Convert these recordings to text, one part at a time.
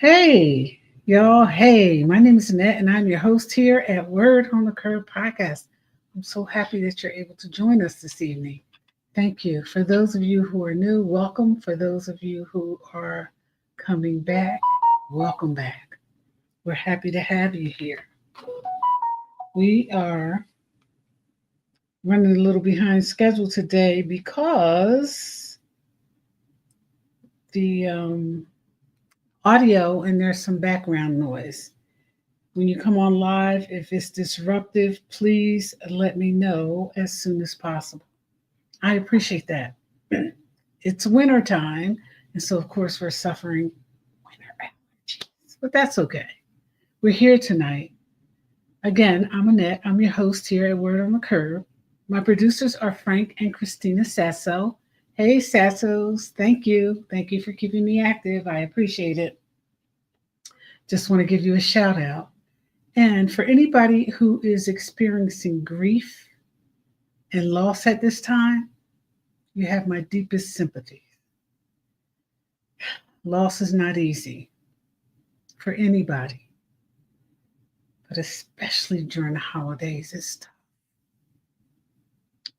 Hey, y'all. Hey, my name is Annette, and I'm your host here at Word on the Curve podcast. I'm so happy that you're able to join us this evening. Thank you. For those of you who are new, welcome. For those of you who are coming back, welcome back. We're happy to have you here. We are running a little behind schedule today because the audio and there's some background noise. When you come on live, if it's disruptive, please let me know as soon as possible. I appreciate that. It's winter time, and so of course we're suffering winter allergies, but that's okay. We're here tonight. Again, I'm Annette. I'm your host here at Word on the Curb. My producers are Frank and Christina Sasso. Hey, Sassos, thank you. Thank you for keeping me active. I appreciate it. Just want to give you a shout out. And for anybody who is experiencing grief and loss at this time, you have my deepest sympathy. Loss is not easy for anybody, but especially during the holidays, it's tough.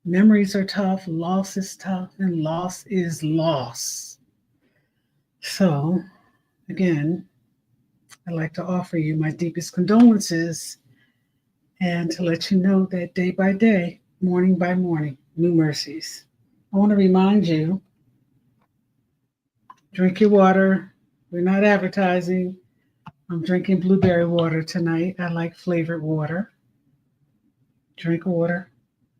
Memories are tough, loss is tough, and loss is loss. So, again, I'd like to offer you my deepest condolences and to let you know that day by day, morning by morning, new mercies. I want to remind you, drink your water. We're not advertising. I'm drinking blueberry water tonight. I like flavored water. Drink water,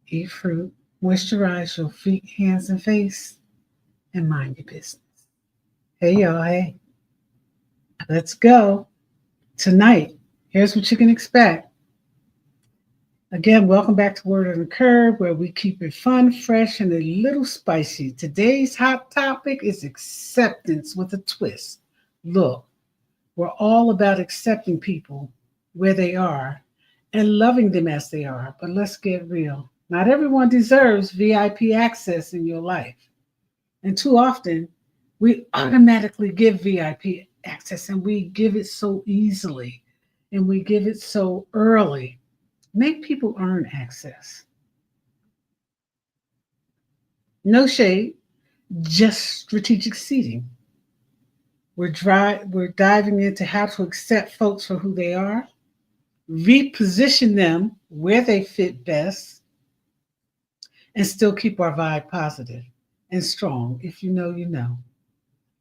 eat fruit, moisturize your feet, hands, and face, and mind your business. Hey, y'all. Hey, let's go. Tonight, here's what you can expect. Again, welcome back to Word on the Curb, where we keep it fun, fresh, and a little spicy. Today's hot topic is acceptance with a twist. Look, we're all about accepting people where they are and loving them as they are. But let's get real. Not everyone deserves VIP access in your life. And too often, we automatically give VIP access and we give it so easily and we give it so early. Make people earn access. No shade, just strategic seating. We're diving into how to accept folks for who they are, reposition them where they fit best, and still keep our vibe positive and strong. If you know, you know.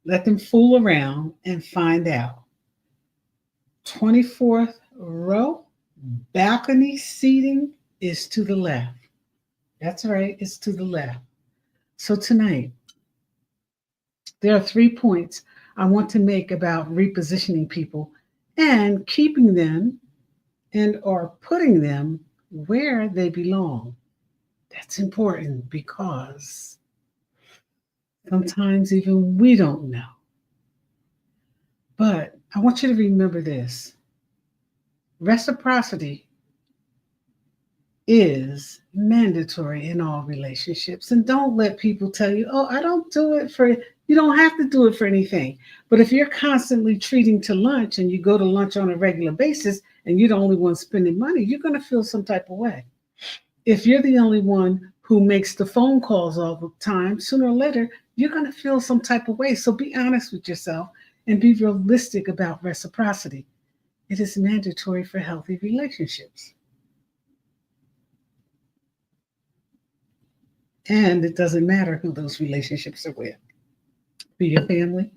Let them fool around and find out. 24th row, balcony seating is to the left. That's right, it's to the left. So tonight, there are 3 points I want to make about repositioning people and keeping them and or putting them where they belong. That's important because sometimes even we don't know. But I want you to remember this. Reciprocity is mandatory in all relationships. And don't let people tell you, oh, I don't do it for, you don't have to do it for anything. But if you're constantly treating to lunch and you go to lunch on a regular basis and you're the only one spending money, you're going to feel some type of way. If you're the only one who makes the phone calls all the time, sooner or later, you're going to feel some type of way. So be honest with yourself and be realistic about reciprocity. It is mandatory for healthy relationships. And it doesn't matter who those relationships are with. It could be your family,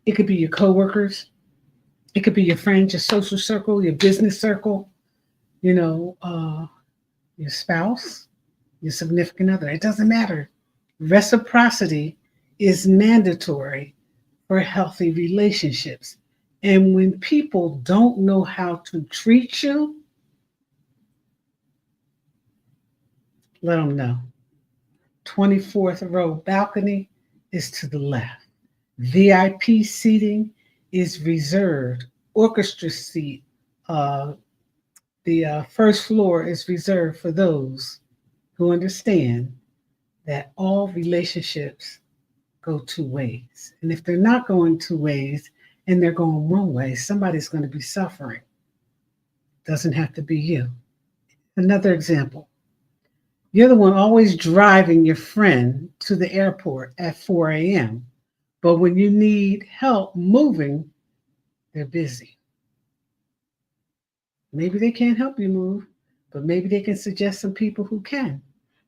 it could be your coworkers, it could be your friends, your social circle, your business circle, you know, your spouse, your significant other. It doesn't matter. Reciprocity is mandatory for healthy relationships. And when people don't know how to treat you, let them know. 24th row balcony is to the left. VIP seating is reserved. Orchestra seat, the first floor is reserved for those who understand that all relationships go two ways. And if they're not going two ways, and they're going one way, somebody's going to be suffering. Doesn't have to be you. Another example. You're the one always driving your friend to the airport at 4 a.m. But when you need help moving, they're busy. Maybe they can't help you move, but maybe they can suggest some people who can.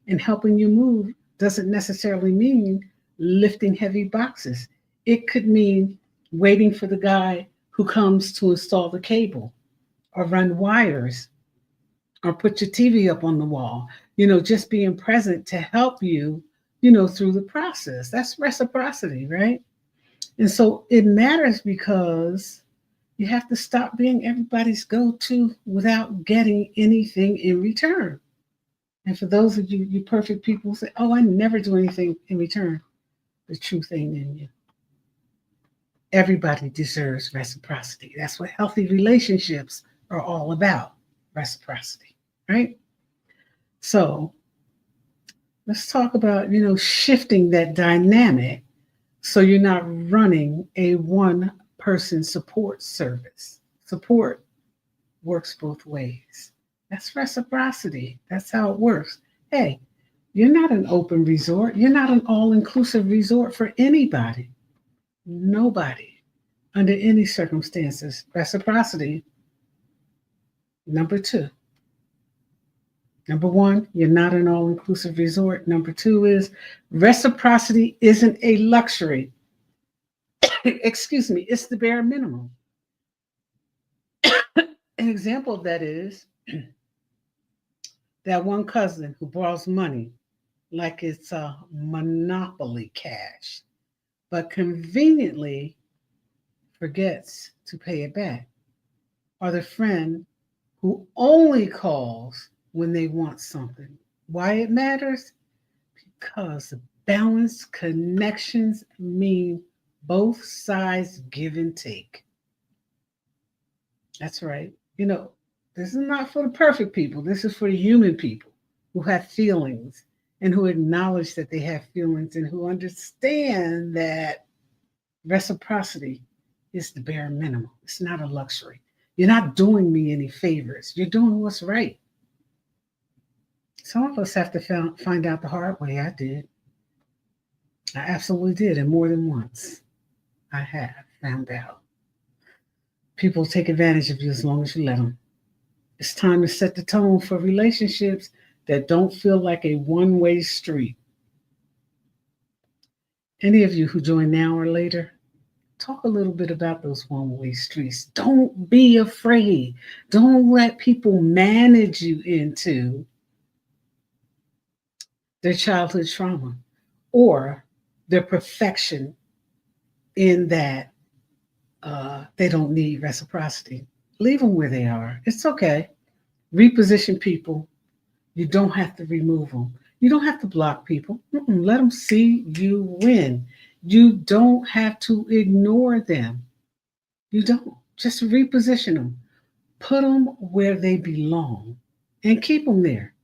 And helping you move doesn't necessarily mean lifting heavy boxes. It could mean waiting for the guy who comes to install the cable or run wires or put your TV up on the wall. Just being present to help you, through the process. That's reciprocity, right? And so it matters because you have to stop being everybody's go-to without getting anything in return. And for those of you perfect people who say, oh, I never do anything in return, the truth ain't in you. Everybody deserves reciprocity. That's what healthy relationships are all about, reciprocity, right? So let's talk about, shifting that dynamic so you're not running a one-person support service. Support works both ways. That's reciprocity. That's how it works. Hey, you're not an open resort. You're not an all-inclusive resort for anybody. Nobody, under any circumstances. Reciprocity. Number 2. Number 1, you're not an all-inclusive resort. Number 2 is reciprocity isn't a luxury. Excuse me, it's the bare minimum. An example of that is that one cousin who borrows money like it's a monopoly cash, but conveniently forgets to pay it back. Or the friend who only calls when they want something. Why it matters? Because balanced connections mean both sides give and take. That's right. This is not for the perfect people. This is for the human people who have feelings and who acknowledge that they have feelings and who understand that reciprocity is the bare minimum. It's not a luxury. You're not doing me any favors. You're doing what's right. Some of us have to find out the hard way. I did. I absolutely did, and more than once. I have found out. People take advantage of you as long as you let them. It's time to set the tone for relationships that don't feel like a one-way street. Any of you who join now or later, talk a little bit about those one-way streets. Don't be afraid. Don't let people manage you into their childhood trauma or their perfection in that they don't need reciprocity. Leave them where they are. It's okay. Reposition people. You don't have to remove them. You don't have to block people. Let them see you win. You don't have to ignore them. You don't. Just reposition them. Put them where they belong and keep them there.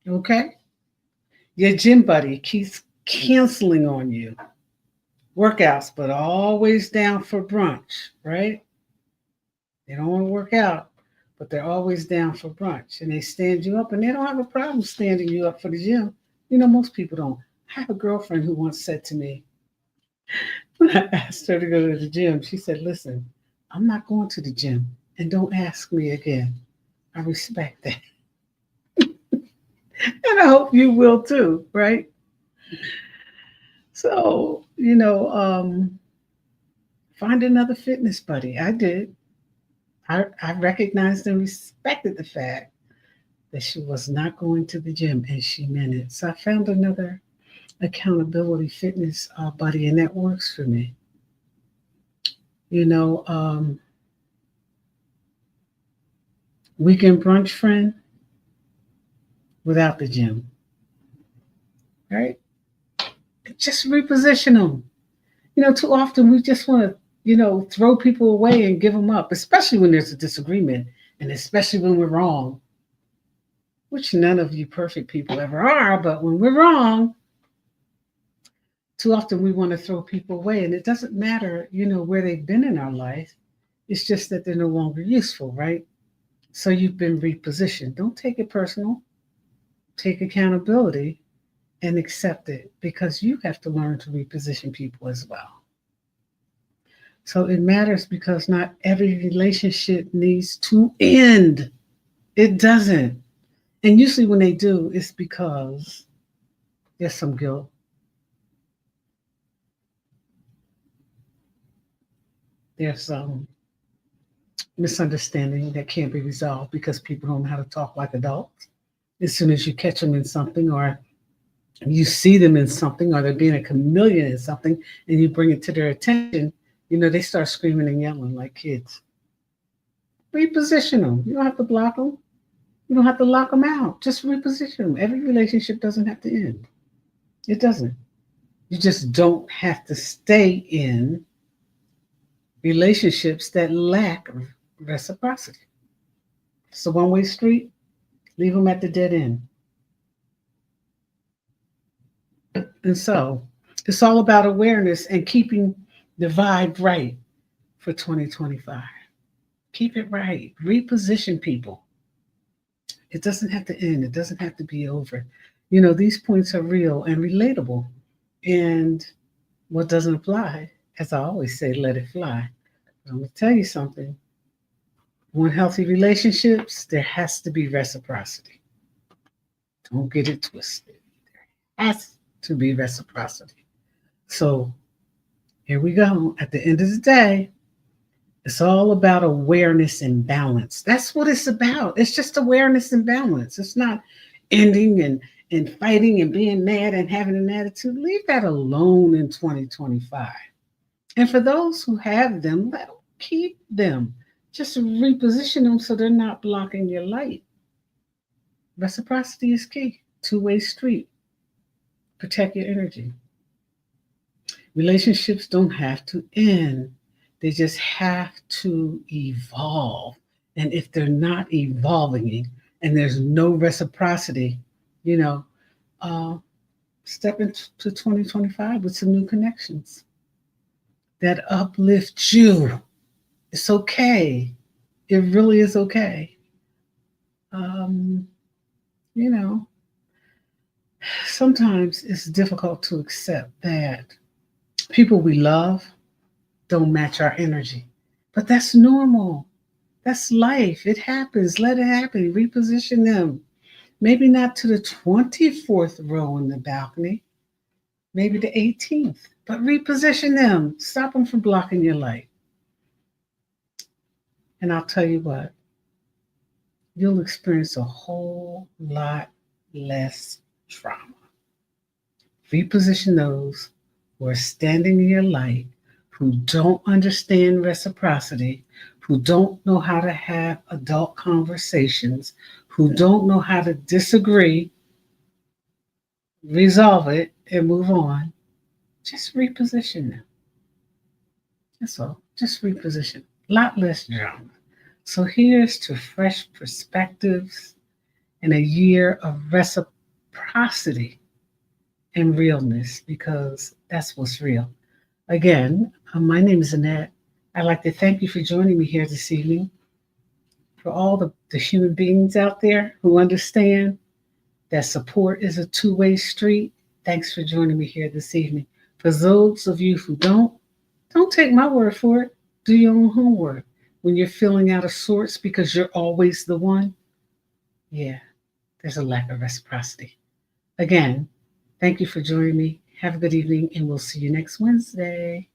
Okay? Your gym buddy keeps canceling on you workouts, but always down for brunch, right? They don't want to work out, but they're always down for brunch. And they stand you up, and they don't have a problem standing you up for the gym. Most people don't. I have a girlfriend who once said to me, when I asked her to go to the gym, she said, listen, I'm not going to the gym, and don't ask me again. I respect that. And I hope you will too, right? So, find another fitness buddy. I did. I recognized and respected the fact that she was not going to the gym, and she meant it. So I found another accountability fitness buddy, and that works for me. Weekend brunch friend without the gym, right? Just reposition them. Too often we just want to, throw people away and give them up, especially when there's a disagreement and especially when we're wrong, which none of you perfect people ever are. But when we're wrong, Too often we want to throw people away, and it doesn't matter, where they've been in our life. It's just that they're no longer useful, right? So you've been repositioned. Don't take it personal. Take accountability and accept it, because you have to learn to reposition people as well. So it matters, because not every relationship needs to end. It doesn't. And usually when they do, it's because there's some guilt. There's some misunderstanding that can't be resolved because people don't know how to talk like adults. As soon as you catch them in something, or you see them in something, or they're being a chameleon in something, and you bring it to their attention, they start screaming and yelling like kids. Reposition them. You don't have to block them. You don't have to lock them out. Just reposition them. Every relationship doesn't have to end. It doesn't. You just don't have to stay in relationships that lack reciprocity. It's a one-way street. Leave them at the dead end. And so it's all about awareness and keeping the vibe right for 2025. Keep it right. Reposition people. It doesn't have to end. It doesn't have to be over. These points are real and relatable. And what doesn't apply, as I always say, let it fly. I'm going to tell you something. Want healthy relationships, there has to be reciprocity. Don't get it twisted. There has to be reciprocity. So here we go. At the end of the day, it's all about awareness and balance. That's what it's about. It's just awareness and balance. It's not ending and fighting and being mad and having an attitude. Leave that alone in 2025. And for those who have them, let them keep them. Just reposition them so they're not blocking your light. Reciprocity is key. Two-way street. Protect your energy. Relationships don't have to end. They just have to evolve. And if they're not evolving and there's no reciprocity, step into 2025 with some new connections that uplift you. It's okay. It really is okay. Sometimes it's difficult to accept that people we love don't match our energy. But that's normal. That's life. It happens. Let it happen. Reposition them. Maybe not to the 24th row in the balcony, maybe the 18th, but reposition them. Stop them from blocking your light. And I'll tell you what, you'll experience a whole lot less trauma. Reposition those who are standing in your light, who don't understand reciprocity, who don't know how to have adult conversations, who don't know how to disagree, resolve it, and move on. Just reposition them. That's all. Just reposition. A lot less drama. So here's to fresh perspectives and a year of reciprocity and realness, because that's what's real. Again, my name is Annette. I'd like to thank you for joining me here this evening. For all the human beings out there who understand that support is a two-way street, thanks for joining me here this evening. For those of you who don't take my word for it. Do your own homework. When you're feeling out of sorts because you're always the one, yeah, there's a lack of reciprocity. Again, thank you for joining me. Have a good evening, and we'll see you next Wednesday.